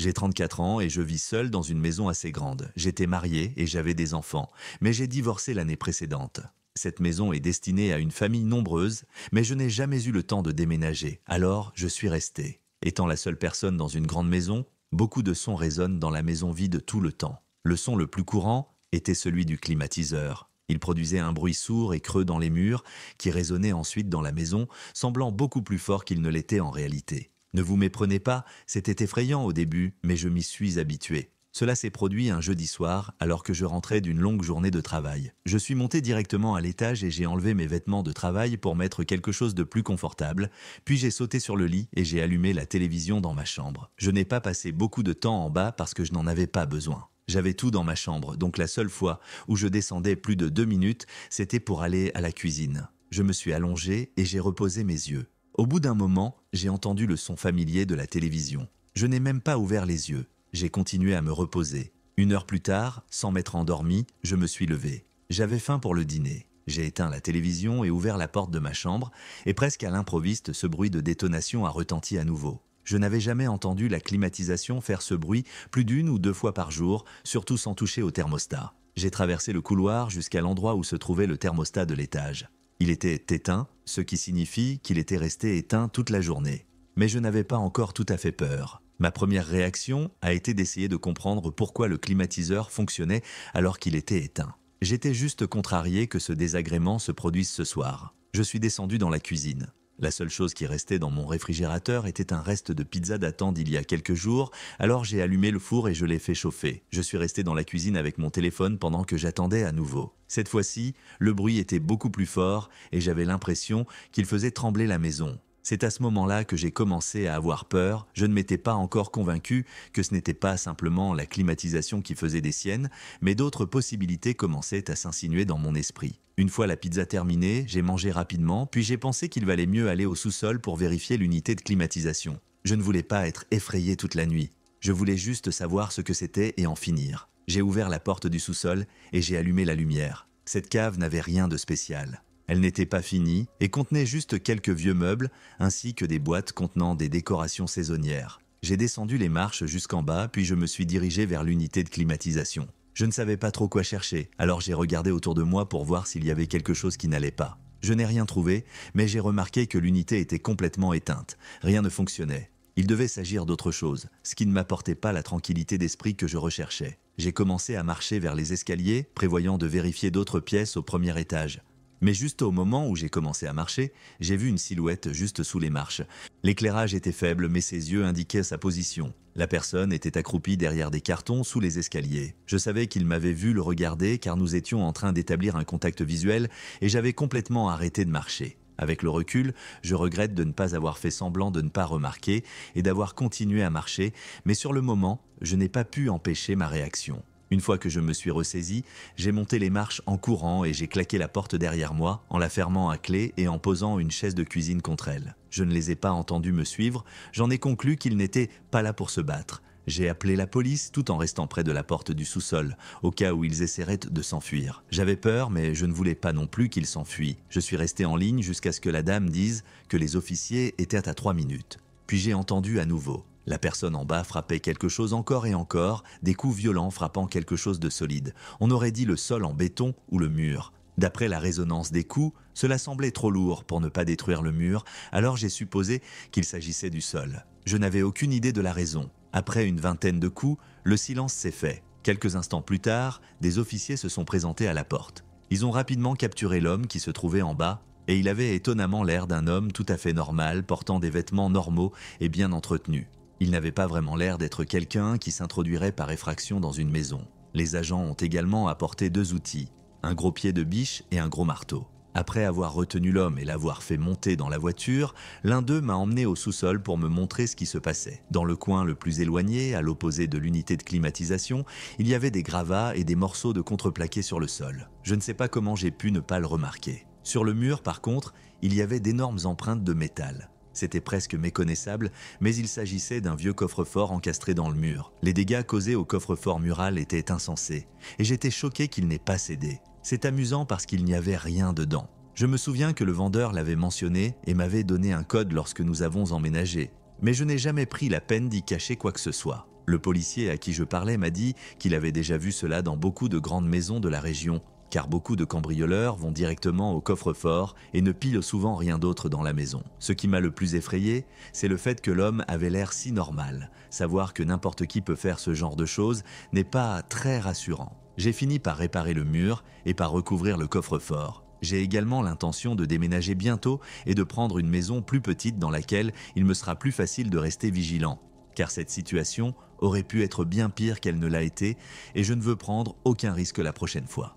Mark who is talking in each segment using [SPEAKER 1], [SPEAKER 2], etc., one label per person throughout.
[SPEAKER 1] J'ai 34 ans et je vis seul dans une maison assez grande. J'étais marié et j'avais des enfants, mais j'ai divorcé l'année précédente. Cette maison est destinée à une famille nombreuse, mais je n'ai jamais eu le temps de déménager, alors je suis resté. Étant la seule personne dans une grande maison, beaucoup de sons résonnent dans la maison vide tout le temps. Le son le plus courant était celui du climatiseur. Il produisait un bruit sourd et creux dans les murs, qui résonnait ensuite dans la maison, semblant beaucoup plus fort qu'il ne l'était en réalité. Ne vous méprenez pas, c'était effrayant au début, mais je m'y suis habitué. Cela s'est produit un jeudi soir, alors que je rentrais d'une longue journée de travail. Je suis monté directement à l'étage et j'ai enlevé mes vêtements de travail pour mettre quelque chose de plus confortable, puis j'ai sauté sur le lit et j'ai allumé la télévision dans ma chambre. Je n'ai pas passé beaucoup de temps en bas parce que je n'en avais pas besoin. J'avais tout dans ma chambre, donc la seule fois où je descendais plus de 2 minutes, c'était pour aller à la cuisine. Je me suis allongé et j'ai reposé mes yeux. Au bout d'un moment, j'ai entendu le son familier de la télévision. Je n'ai même pas ouvert les yeux. J'ai continué à me reposer. 1 heure plus tard, sans m'être endormi, je me suis levé. J'avais faim pour le dîner. J'ai éteint la télévision et ouvert la porte de ma chambre, et presque à l'improviste, ce bruit de détonation a retenti à nouveau. Je n'avais jamais entendu la climatisation faire ce bruit plus d'1 ou 2 fois par jour, surtout sans toucher au thermostat. J'ai traversé le couloir jusqu'à l'endroit où se trouvait le thermostat de l'étage. Il était éteint, ce qui signifie qu'il était resté éteint toute la journée. Mais je n'avais pas encore tout à fait peur. Ma première réaction a été d'essayer de comprendre pourquoi le climatiseur fonctionnait alors qu'il était éteint. J'étais juste contrarié que ce désagrément se produise ce soir. Je suis descendu dans la cuisine. La seule chose qui restait dans mon réfrigérateur était un reste de pizza datant d'il y a quelques jours, alors j'ai allumé le four et je l'ai fait chauffer. Je suis resté dans la cuisine avec mon téléphone pendant que j'attendais à nouveau. Cette fois-ci, le bruit était beaucoup plus fort et j'avais l'impression qu'il faisait trembler la maison. C'est à ce moment-là que j'ai commencé à avoir peur. Je ne m'étais pas encore convaincu que ce n'était pas simplement la climatisation qui faisait des siennes, mais d'autres possibilités commençaient à s'insinuer dans mon esprit. Une fois la pizza terminée, j'ai mangé rapidement, puis j'ai pensé qu'il valait mieux aller au sous-sol pour vérifier l'unité de climatisation. Je ne voulais pas être effrayé toute la nuit. Je voulais juste savoir ce que c'était et en finir. J'ai ouvert la porte du sous-sol et j'ai allumé la lumière. Cette cave n'avait rien de spécial. Elle n'était pas finie et contenait juste quelques vieux meubles ainsi que des boîtes contenant des décorations saisonnières. J'ai descendu les marches jusqu'en bas puis je me suis dirigé vers l'unité de climatisation. Je ne savais pas trop quoi chercher, alors j'ai regardé autour de moi pour voir s'il y avait quelque chose qui n'allait pas. Je n'ai rien trouvé, mais j'ai remarqué que l'unité était complètement éteinte. Rien ne fonctionnait. Il devait s'agir d'autre chose, ce qui ne m'apportait pas la tranquillité d'esprit que je recherchais. J'ai commencé à marcher vers les escaliers, prévoyant de vérifier d'autres pièces au premier étage. Mais juste au moment où j'ai commencé à marcher, j'ai vu une silhouette juste sous les marches. L'éclairage était faible, mais ses yeux indiquaient sa position. La personne était accroupie derrière des cartons sous les escaliers. Je savais qu'il m'avait vu le regarder car nous étions en train d'établir un contact visuel et j'avais complètement arrêté de marcher. Avec le recul, je regrette de ne pas avoir fait semblant de ne pas remarquer et d'avoir continué à marcher, mais sur le moment, je n'ai pas pu empêcher ma réaction. Une fois que je me suis ressaisi, j'ai monté les marches en courant et j'ai claqué la porte derrière moi en la fermant à clé et en posant une chaise de cuisine contre elle. Je ne les ai pas entendus me suivre, j'en ai conclu qu'ils n'étaient pas là pour se battre. J'ai appelé la police tout en restant près de la porte du sous-sol, au cas où ils essaieraient de s'enfuir. J'avais peur, mais je ne voulais pas non plus qu'ils s'enfuient. Je suis resté en ligne jusqu'à ce que la dame dise que les officiers étaient à 3 minutes. Puis j'ai entendu à nouveau. La personne en bas frappait quelque chose encore et encore, des coups violents frappant quelque chose de solide. On aurait dit le sol en béton ou le mur. D'après la résonance des coups, cela semblait trop lourd pour ne pas détruire le mur, alors j'ai supposé qu'il s'agissait du sol. Je n'avais aucune idée de la raison. Après une vingtaine de coups, le silence s'est fait. Quelques instants plus tard, des officiers se sont présentés à la porte. Ils ont rapidement capturé l'homme qui se trouvait en bas, et il avait étonnamment l'air d'un homme tout à fait normal, portant des vêtements normaux et bien entretenus. Il n'avait pas vraiment l'air d'être quelqu'un qui s'introduirait par effraction dans une maison. Les agents ont également apporté 2 outils, un gros pied de biche et un gros marteau. Après avoir retenu l'homme et l'avoir fait monter dans la voiture, l'un d'eux m'a emmené au sous-sol pour me montrer ce qui se passait. Dans le coin le plus éloigné, à l'opposé de l'unité de climatisation, il y avait des gravats et des morceaux de contreplaqué sur le sol. Je ne sais pas comment j'ai pu ne pas le remarquer. Sur le mur, par contre, il y avait d'énormes empreintes de métal. C'était presque méconnaissable, mais il s'agissait d'un vieux coffre-fort encastré dans le mur. Les dégâts causés au coffre-fort mural étaient insensés, et j'étais choqué qu'il n'ait pas cédé. C'est amusant parce qu'il n'y avait rien dedans. Je me souviens que le vendeur l'avait mentionné et m'avait donné un code lorsque nous avons emménagé, mais je n'ai jamais pris la peine d'y cacher quoi que ce soit. Le policier à qui je parlais m'a dit qu'il avait déjà vu cela dans beaucoup de grandes maisons de la région, car beaucoup de cambrioleurs vont directement au coffre-fort et ne pillent souvent rien d'autre dans la maison. Ce qui m'a le plus effrayé, c'est le fait que l'homme avait l'air si normal. Savoir que n'importe qui peut faire ce genre de choses n'est pas très rassurant. J'ai fini par réparer le mur et par recouvrir le coffre-fort. J'ai également l'intention de déménager bientôt et de prendre une maison plus petite dans laquelle il me sera plus facile de rester vigilant, car cette situation aurait pu être bien pire qu'elle ne l'a été et je ne veux prendre aucun risque la prochaine fois.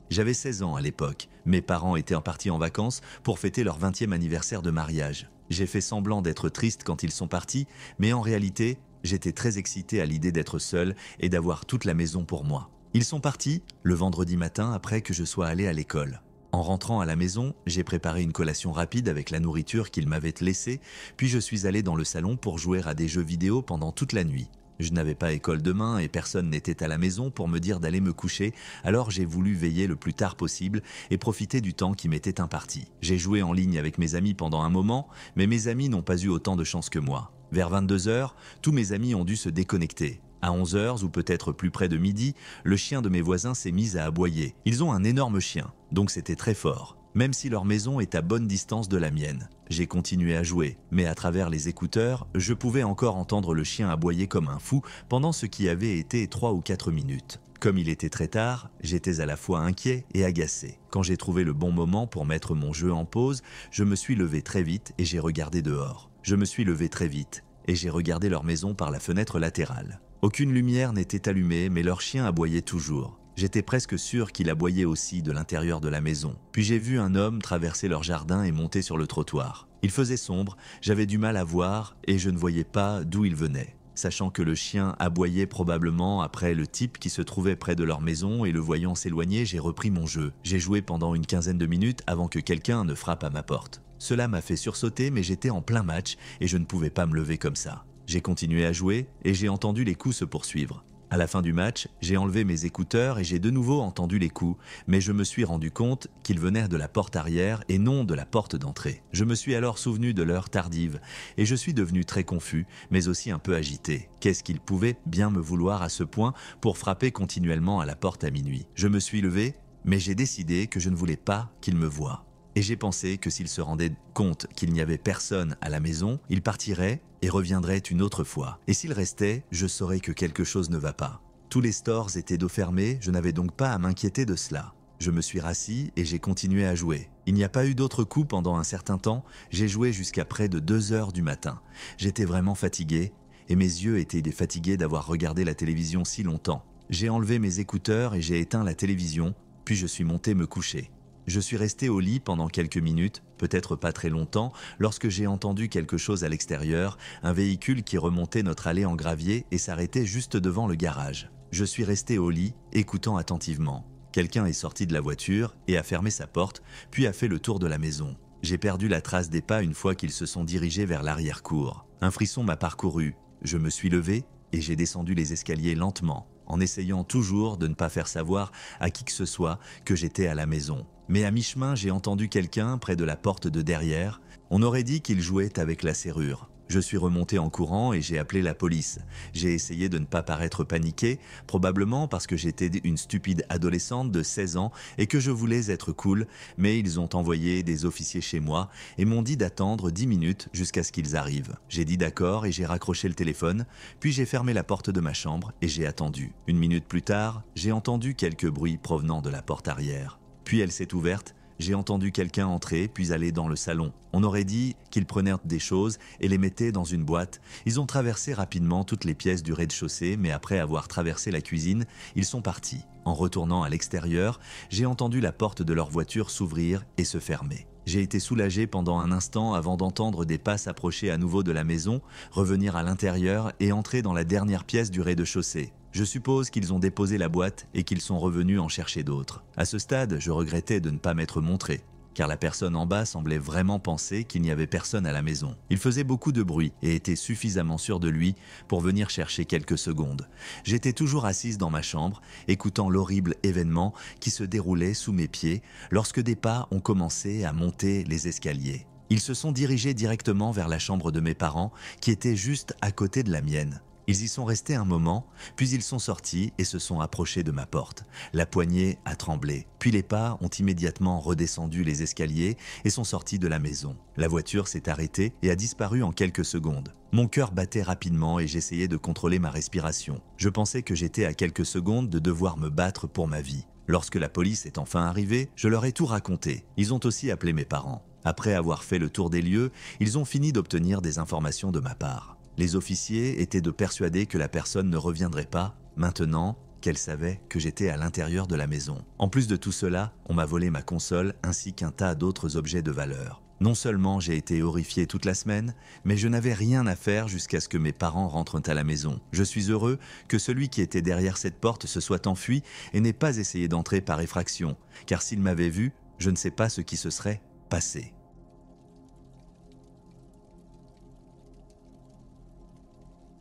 [SPEAKER 1] J'avais 16 ans à l'époque. Mes parents étaient partis en vacances pour fêter leur 20e anniversaire de mariage. J'ai fait semblant d'être triste quand ils sont partis, mais en réalité, j'étais très excité à l'idée d'être seul et d'avoir toute la maison pour moi. Ils sont partis le vendredi matin après que je sois allé à l'école. En rentrant à la maison, j'ai préparé une collation rapide avec la nourriture qu'ils m'avaient laissée, puis je suis allé dans le salon pour jouer à des jeux vidéo pendant toute la nuit. Je n'avais pas école demain et personne n'était à la maison pour me dire d'aller me coucher, alors j'ai voulu veiller le plus tard possible et profiter du temps qui m'était imparti. J'ai joué en ligne avec mes amis pendant un moment, mais mes amis n'ont pas eu autant de chance que moi. Vers 22h, tous mes amis ont dû se déconnecter. À 11h ou peut-être plus près de midi, le chien de mes voisins s'est mis à aboyer. Ils ont un énorme chien, donc c'était très fort. Même si leur maison est à bonne distance de la mienne. J'ai continué à jouer, mais à travers les écouteurs, je pouvais encore entendre le chien aboyer comme un fou pendant ce qui avait été 3 ou 4 minutes. Comme il était très tard, j'étais à la fois inquiet et agacé. Quand j'ai trouvé le bon moment pour mettre mon jeu en pause, je me suis levé très vite et j'ai regardé dehors. Je me suis levé très vite et j'ai regardé leur maison par la fenêtre latérale. Aucune lumière n'était allumée, mais leur chien aboyait toujours. J'étais presque sûr qu'il aboyait aussi de l'intérieur de la maison. Puis j'ai vu un homme traverser leur jardin et monter sur le trottoir. Il faisait sombre, j'avais du mal à voir et je ne voyais pas d'où il venait. Sachant que le chien aboyait probablement après le type qui se trouvait près de leur maison et le voyant s'éloigner, j'ai repris mon jeu. J'ai joué pendant une quinzaine de minutes avant que quelqu'un ne frappe à ma porte. Cela m'a fait sursauter, mais j'étais en plein match et je ne pouvais pas me lever comme ça. J'ai continué à jouer et j'ai entendu les coups se poursuivre. À la fin du match, j'ai enlevé mes écouteurs et j'ai de nouveau entendu les coups, mais je me suis rendu compte qu'ils venaient de la porte arrière et non de la porte d'entrée. Je me suis alors souvenu de l'heure tardive et je suis devenu très confus, mais aussi un peu agité. Qu'est-ce qu'ils pouvaient bien me vouloir à ce point pour frapper continuellement à la porte à minuit? Je me suis levé, mais j'ai décidé que je ne voulais pas qu'ils me voient. Et j'ai pensé que s'ils se rendaient compte qu'il n'y avait personne à la maison, ils partiraient et reviendraient une autre fois. Et s'ils restaient, je saurais que quelque chose ne va pas. Tous les stores étaient d'eau fermée, je n'avais donc pas à m'inquiéter de cela. Je me suis rassis et j'ai continué à jouer. Il n'y a pas eu d'autres coups pendant un certain temps, j'ai joué jusqu'à près de 2 heures du matin. J'étais vraiment fatigué et mes yeux étaient fatigués d'avoir regardé la télévision si longtemps. J'ai enlevé mes écouteurs et j'ai éteint la télévision, puis je suis monté me coucher. Je suis resté au lit pendant quelques minutes, peut-être pas très longtemps, lorsque j'ai entendu quelque chose à l'extérieur, un véhicule qui remontait notre allée en gravier et s'arrêtait juste devant le garage. Je suis resté au lit, écoutant attentivement. Quelqu'un est sorti de la voiture et a fermé sa porte, puis a fait le tour de la maison. J'ai perdu la trace des pas une fois qu'ils se sont dirigés vers l'arrière-cour. Un frisson m'a parcouru. Je me suis levé et j'ai descendu les escaliers lentement, en essayant toujours de ne pas faire savoir à qui que ce soit que j'étais à la maison. Mais à mi-chemin, j'ai entendu quelqu'un près de la porte de derrière. On aurait dit qu'il jouait avec la serrure. Je suis remonté en courant et j'ai appelé la police. J'ai essayé de ne pas paraître paniqué, probablement parce que j'étais une stupide adolescente de 16 ans et que je voulais être cool, mais ils ont envoyé des officiers chez moi et m'ont dit d'attendre 10 minutes jusqu'à ce qu'ils arrivent. J'ai dit d'accord et j'ai raccroché le téléphone, puis j'ai fermé la porte de ma chambre et j'ai attendu. 1 minute plus tard, j'ai entendu quelques bruits provenant de la porte arrière. Puis elle s'est ouverte, j'ai entendu quelqu'un entrer puis aller dans le salon. On aurait dit qu'ils prenaient des choses et les mettaient dans une boîte. Ils ont traversé rapidement toutes les pièces du rez-de-chaussée, mais après avoir traversé la cuisine, ils sont partis. En retournant à l'extérieur, j'ai entendu la porte de leur voiture s'ouvrir et se fermer. J'ai été soulagé pendant un instant avant d'entendre des pas s'approcher à nouveau de la maison, revenir à l'intérieur et entrer dans la dernière pièce du rez-de-chaussée. Je suppose qu'ils ont déposé la boîte et qu'ils sont revenus en chercher d'autres. À ce stade, je regrettais de ne pas m'être montré, car la personne en bas semblait vraiment penser qu'il n'y avait personne à la maison. Il faisait beaucoup de bruit et était suffisamment sûr de lui pour venir chercher quelques secondes. J'étais toujours assise dans ma chambre, écoutant l'horrible événement qui se déroulait sous mes pieds lorsque des pas ont commencé à monter les escaliers. Ils se sont dirigés directement vers la chambre de mes parents, qui était juste à côté de la mienne. Ils y sont restés un moment, puis ils sont sortis et se sont approchés de ma porte. La poignée a tremblé, puis les pas ont immédiatement redescendu les escaliers et sont sortis de la maison. La voiture s'est arrêtée et a disparu en quelques secondes. Mon cœur battait rapidement et j'essayais de contrôler ma respiration. Je pensais que j'étais à quelques secondes de devoir me battre pour ma vie. Lorsque la police est enfin arrivée, je leur ai tout raconté. Ils ont aussi appelé mes parents. Après avoir fait le tour des lieux, ils ont fini d'obtenir des informations de ma part. Les officiers étaient persuadés que la personne ne reviendrait pas, maintenant qu'elle savait que j'étais à l'intérieur de la maison. En plus de tout cela, on m'a volé ma console ainsi qu'un tas d'autres objets de valeur. Non seulement j'ai été horrifié toute la semaine, mais je n'avais rien à faire jusqu'à ce que mes parents rentrent à la maison. Je suis heureux que celui qui était derrière cette porte se soit enfui et n'ait pas essayé d'entrer par effraction, car s'il m'avait vu, je ne sais pas ce qui se serait passé.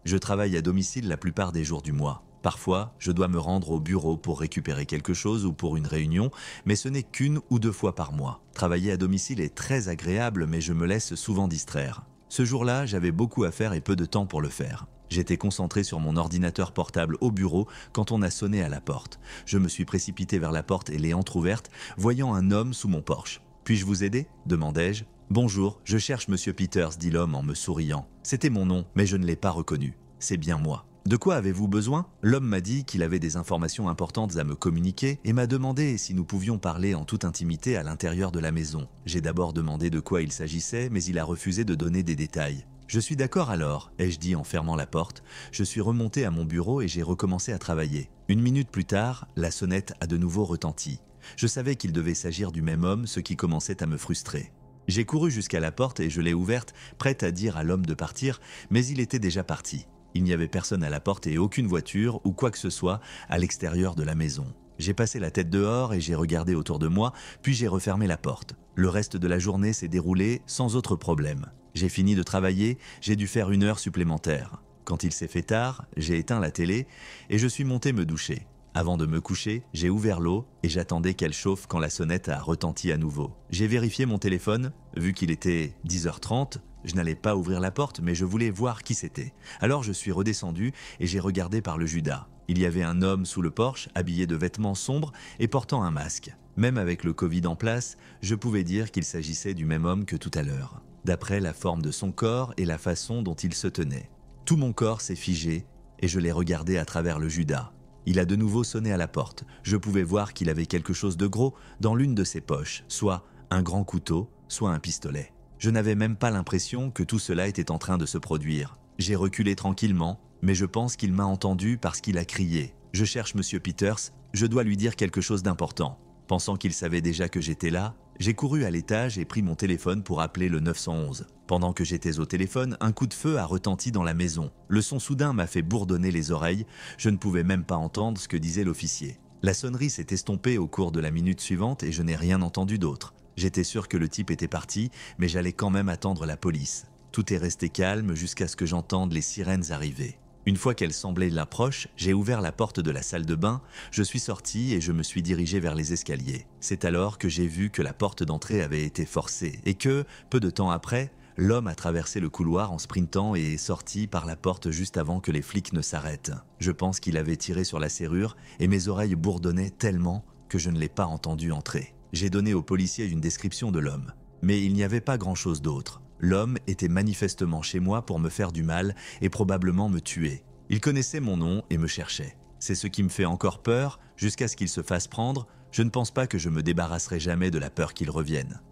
[SPEAKER 1] Je travaille à domicile la plupart des jours du mois. Parfois, je dois me rendre au bureau pour récupérer quelque chose ou pour une réunion, mais ce n'est qu'une ou deux fois par mois. Travailler à domicile est très agréable, mais je me laisse souvent distraire. Ce jour-là, j'avais beaucoup à faire et peu de temps pour le faire. J'étais concentré sur mon ordinateur portable au bureau quand on a sonné à la porte. Je me suis précipité vers la porte et l'ai entrouverte, voyant un homme sous mon porche. « Puis-je vous aider ?» demandai-je. « Bonjour, je cherche Monsieur Peters, dit l'homme en me souriant. C'était mon nom, mais je ne l'ai pas reconnu. C'est bien moi. De quoi avez-vous besoin ? L'homme m'a dit qu'il avait des informations importantes à me communiquer et m'a demandé si nous pouvions parler en toute intimité à l'intérieur de la maison. J'ai d'abord demandé de quoi il s'agissait, mais il a refusé de donner des détails. Je suis d'accord alors, ai-je dit en fermant la porte. Je suis remonté à mon bureau et j'ai recommencé à travailler. Une minute plus tard, la sonnette a de nouveau retenti. Je savais qu'il devait s'agir du même homme, ce qui commençait à me frustrer. J'ai couru jusqu'à la porte et je l'ai ouverte, prête à dire à l'homme de partir, mais il était déjà parti. Il n'y avait personne à la porte et aucune voiture ou quoi que ce soit à l'extérieur de la maison. J'ai passé la tête dehors et j'ai regardé autour de moi, puis j'ai refermé la porte. Le reste de la journée s'est déroulé sans autre problème. J'ai fini de travailler, j'ai dû faire 1 heure supplémentaire. Quand il s'est fait tard, j'ai éteint la télé et je suis monté me doucher. Avant de me coucher, j'ai ouvert l'eau et j'attendais qu'elle chauffe quand la sonnette a retenti à nouveau. J'ai vérifié mon téléphone, vu qu'il était 10h30, je n'allais pas ouvrir la porte mais je voulais voir qui c'était. Alors je suis redescendu et j'ai regardé par le Judas. Il y avait un homme sous le porche, habillé de vêtements sombres et portant un masque. Même avec le Covid en place, je pouvais dire qu'il s'agissait du même homme que tout à l'heure, d'après la forme de son corps et la façon dont il se tenait. Tout mon corps s'est figé et je l'ai regardé à travers le Judas. Il a de nouveau sonné à la porte. Je pouvais voir qu'il avait quelque chose de gros dans l'une de ses poches, soit un grand couteau, soit un pistolet. Je n'avais même pas l'impression que tout cela était en train de se produire. J'ai reculé tranquillement, mais je pense qu'il m'a entendu parce qu'il a crié. « Je cherche Monsieur Peters, je dois lui dire quelque chose d'important. » Pensant qu'il savait déjà que j'étais là, j'ai couru à l'étage et pris mon téléphone pour appeler le 911. Pendant que j'étais au téléphone, un coup de feu a retenti dans la maison. Le son soudain m'a fait bourdonner les oreilles, je ne pouvais même pas entendre ce que disait l'officier. La sonnerie s'est estompée au cours de la minute suivante et je n'ai rien entendu d'autre. J'étais sûr que le type était parti, mais j'allais quand même attendre la police. Tout est resté calme jusqu'à ce que j'entende les sirènes arriver. Une fois qu'elles semblaient l'approche, j'ai ouvert la porte de la salle de bain, je suis sorti et je me suis dirigé vers les escaliers. C'est alors que j'ai vu que la porte d'entrée avait été forcée et que, peu de temps après, l'homme a traversé le couloir en sprintant et est sorti par la porte juste avant que les flics ne s'arrêtent. Je pense qu'il avait tiré sur la serrure et mes oreilles bourdonnaient tellement que je ne l'ai pas entendu entrer. J'ai donné au policier une description de l'homme, mais il n'y avait pas grand-chose d'autre. L'homme était manifestement chez moi pour me faire du mal et probablement me tuer. Il connaissait mon nom et me cherchait. C'est ce qui me fait encore peur, jusqu'à ce qu'il se fasse prendre. Je ne pense pas que je me débarrasserai jamais de la peur qu'il revienne.